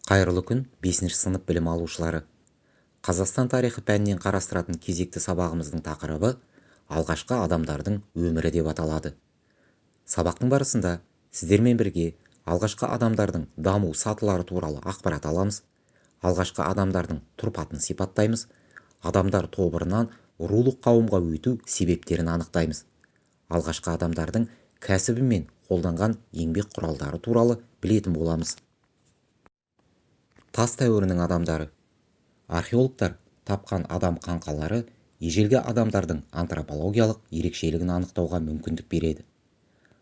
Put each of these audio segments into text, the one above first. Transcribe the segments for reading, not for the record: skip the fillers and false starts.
Қайырлы күн, 5 сынып білім алушылары. Қазақстан тарихы пәнінен қарастыратын кезекті сабағымыздың тақырыбы алғашқы адамдардың өмірі деп аталады. Сабақтың барысында сіздермен бірге алғашқы адамдардың даму сатылары туралы ақпарат аламыз, алғашқы адамдардың тұрпатын сипаттаймыз, адамдар тобырынан рулық қауымға өту себептерін анықтаймыз. Алғашқы адамдардың кәсібі мен қолданған еңбек құралдары туралы білетін боламыз. Тас дәуірінің адамдары. Археологтар тапқан адам қаңқалары ежелгі адамдардың антропологиялық ерекшелігін анықтауға мүмкіндік береді.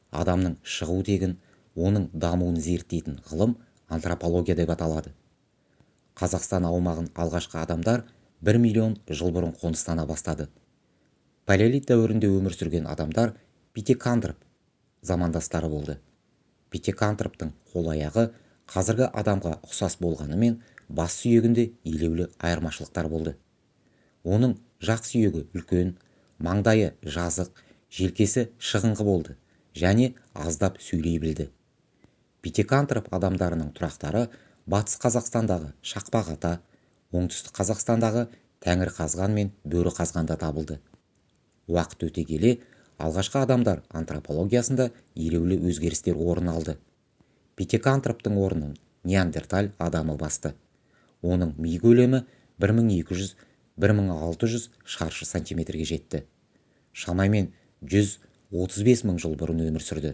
Адамның шығу тегін, оның дамуын зерттейтін ғылым антропология деп аталады. Қазақстан аумағын алғашқы адамдар 1 миллион жыл бұрын қоныстана бастады. Палеолит дәуірінде өмір сүрген адамдар питекантроп замандастары болды. Питекантроптың қол-аяғы қазіргі адамға ұқсас болғанымен бас сүйегінде елеулі айырмашылықтар болды. Оның жақ сүйегі үлкен, маңдайы жазық, желкесі шығыңқы болды және аздап сөйлей білді. Питекантроп адамдарының тұрақтары батыс Қазақстандағы Шақпақ-Ата, оңтүстік Қазақстандағы Тәңірқазған мен Бөріқазғанда табылды. Уақыт өте келе алғашқы адамдар антропологиясында елеулі өзгерістер орын алды. Питекантроптың орнын неандерталь адамы басты. Оның ми көлемі 1200-1600 шаршы сантиметрге жетті. Шамамен 135 мың жыл бұрын өмір сүрді.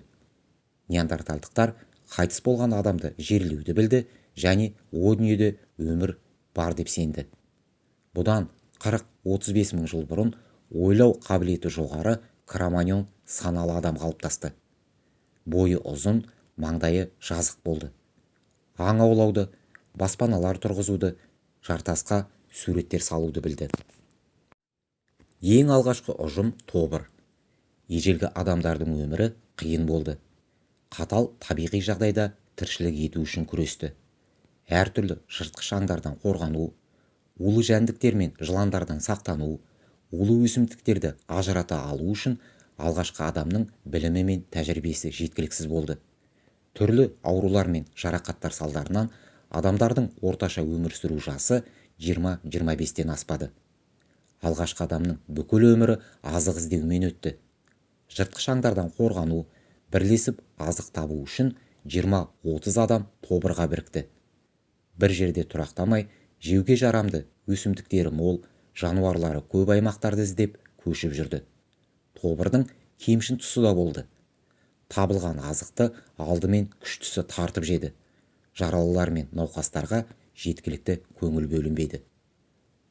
Неандертальдықтар қайтыс болған адамды жерлеуді білді және о дүниеде өмір бар деп сенді. Бұдан 40-35 мың жыл бұрын ойлау қабілеті жоғары кроманьон саналы адам қалыптасты. Бойы ұзын, маңдайы жазық болды. Аң аулауды, баспаналар тұрғызуды, жартасқа суреттер салуды білді. Ең алғашқы ұжым тобыр. Ежелгі адамдардың өмірі қиын болды. Қатал табиғи жағдайда тіршілік ету үшін күресті. Әртүрлі жыртқыш аңдардан қорғану, улы жәндіктер мен жыландардан сақтану, улы өсімдіктерді ажырата алу үшін алғашқы адамның білімі мен тәжірибесі жеткіліксіз болды. Түрлі аурулар мен жарақаттар салдарынан адамдардың орташа өмір сүру жасы 20-25-тен аспады. Алғашқы адамның бүкіл өмірі азық іздеумен өтті. Жыртқыш аңдардан қорғану, бірлесіп азық табу үшін 20-30 адам тобырға бірікті. Бір жерде тұрақтамай, жеуге жарамды өсімдіктері мол, жануарлары көп аймақтарды іздеп көшіп жүрді. Тобырдың кемшін тұсы да болды. Табылған азықты алдымен күштісі тартып жеді. Жаралылар мен науқастарға жеткілікті көңіл бөлінбеді.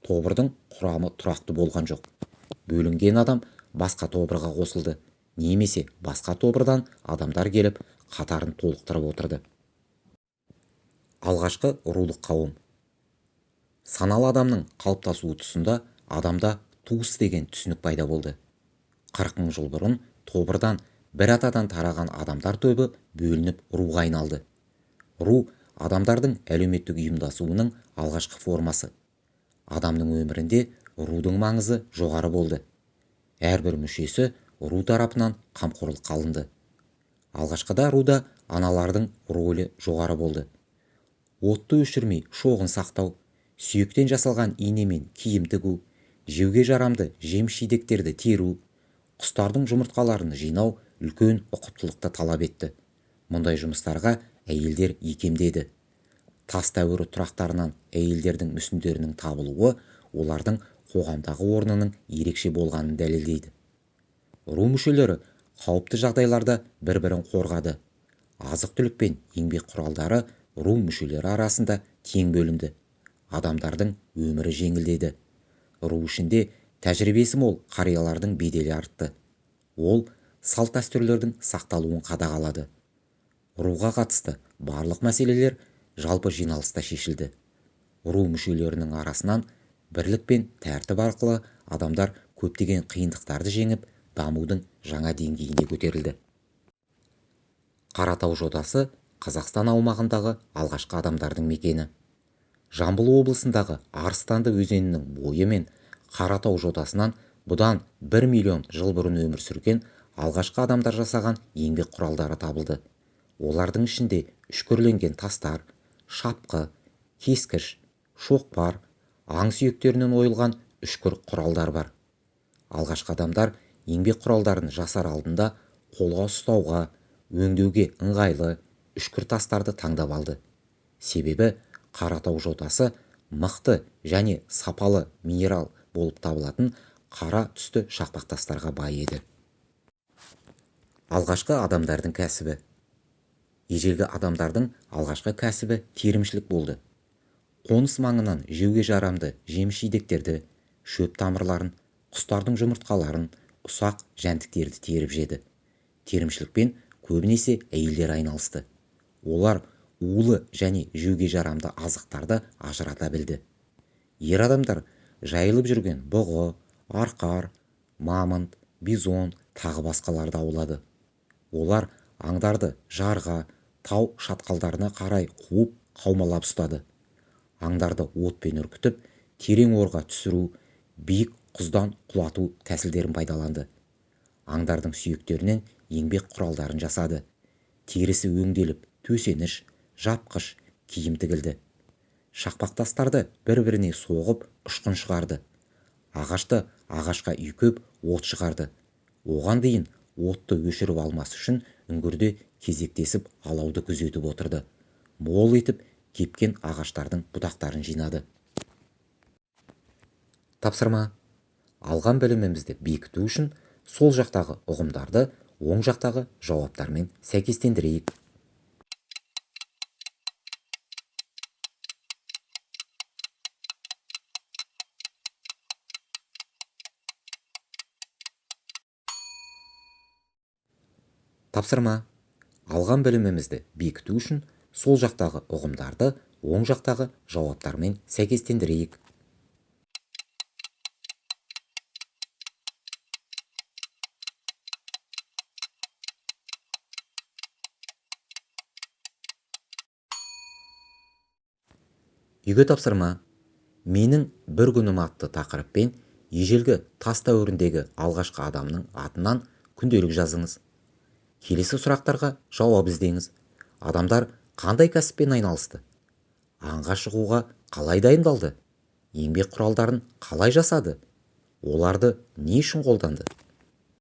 Тобырдың құрамы тұрақты болған жоқ. Бөлінген адам басқа тобырға қосылды, немесе басқа тобырдан адамдар келіп қатарын толықтырып отырды. Алғашқы рулық қауым. Саналы адамның қалыптасуы тұсында адамда туыс деген түсінік пайда болды. 40 мың жыл бұрын тобырдан бір атадан тараған адамдар тобы бөлініп руға айналды. Ру адамдардың әлеуметтік ұйымдасуының алғашқы формасы. Адамның өмірінде рудың маңызы жоғары болды. Әрбір мүшесі ру тарапынан қамқорлыққа алынды. Алғашқыда руда аналардың рөлі жоғары болды. Отты өшірмей шоғын сақтау, сүйектен жасалған инемен киім тігу, жеуге жарамды жеміс-жидектерді теру, құстардың жұмыртқаларын жинау үлкен ұқыптылықты талап етті. Мұндай жұмыстарға әйелдер икемдеді. Тас дәуірі тұрақтарынан әйелдердің мүсіндерінің табылуы олардың қоғамдағы орнының ерекше болғанын дәлелдейді. Ру мүшелері қауіпті жағдайларда бір-бірін қорғады. Азық-түлік пен еңбек құралдары ру мүшелері арасында тең бөлінді. Адамдардың өмірі жеңілдеді. Ру ішінде тәжірибесі мол қариялардың беделі артты. Ол салт-дәстүрлердің сақталуын қадағалады. Руға қатысты барлық мәселелер жалпы жиналыста шешілді. Ру мүшелерінің арасынан бірлік пен тәртіп арқылы адамдар көптеген қиындықтарды жеңіп, дамудың жаңа деңгейіне көтерілді. Қаратау жотасы Қазақстан аумағындағы алғашқы адамдардың мекені. Жамбыл облысындағы Арыстанды өзенінің бойы мен Қаратау жотасынан бұдан 1 миллион жыл бұрын өмір сүрген алғашқы адамдар жасаған еңбек құралдары табылды. Олардың ішінде үшкірленген тастар, шапқы, кескіш, шоқпар, аң сүйектерінен ойылған үшкір құралдар бар. Алғашқы адамдар еңбек құралдарын жасар алдында қолға ұстауға, өңдеуге ыңғайлы үшкір тастарды таңдап алды. Себебі Қаратау жотасы мықты және сапалы минерал болып табылатын қара түсті шақпақ тастарға бай еді. Алғашқы адамдардың кәсібі. Ежелгі адамдардың алғашқы кәсібі терімшілік болды. Қоныс маңынан жеуге жарамды жеміс-жидектерді, шөп тамырларын, құстардың жұмыртқаларын, ұсақ жәндіктерді теріп жеді. Терімшілікпен көбінесе әйелдер айналысты. Олар улы және жеуге жарамды азықтарды ажырата білді. Ер адамдар жайылып жүрген бұғы, арқар, мамонт, бизон, тағы басқаларды аулады. Олар аңдарды жарға, тау шатқалдарына қарай қуып, қаумалап ұстады. Аңдарды отпен үркітіп, терең орға түсіру, биік құздан құлату тәсілдерін пайдаланды. Аңдардың сүйектерінен еңбек құралдарын жасады. Терісі өңделіп, төсеніш, жапқыш, киім тігілді. Шақпақ тастарды бір-біріне соғып, ұшқын шығарды. Ағашты ағашқа үйкеп, от шығарды. Оған дейін отты өшіріп алмас үшін үңгірде кезектесіп алауды күзетіп отырды. Мол етіп кепкен ағаштардың бұтақтарын жинады. Тапсырма. Алған білімімізді бекіту үшін сол жақтағы ұғымдарды оң жақтағы жауаптармен сәйкестендірейік. Тапсырма. Алған білімімізді бекіту үшін сол жақтағы ұғымдарды оң жақтағы жауаптармен сәйкестендірейік. Үйге тапсырма. Менің бір күнім атты тақырыппен ежелгі тас дәуіріндегі алғашқы адамның атынан күнделік жазыңыз. Келесі сұрақтарға жауап іздеңіз. Адамдар қандай кәсіппен айналысты? Аңға шығуға қалай дайындалды? Еңбек құралдарын қалай жасады? Оларды не үшін қолданды?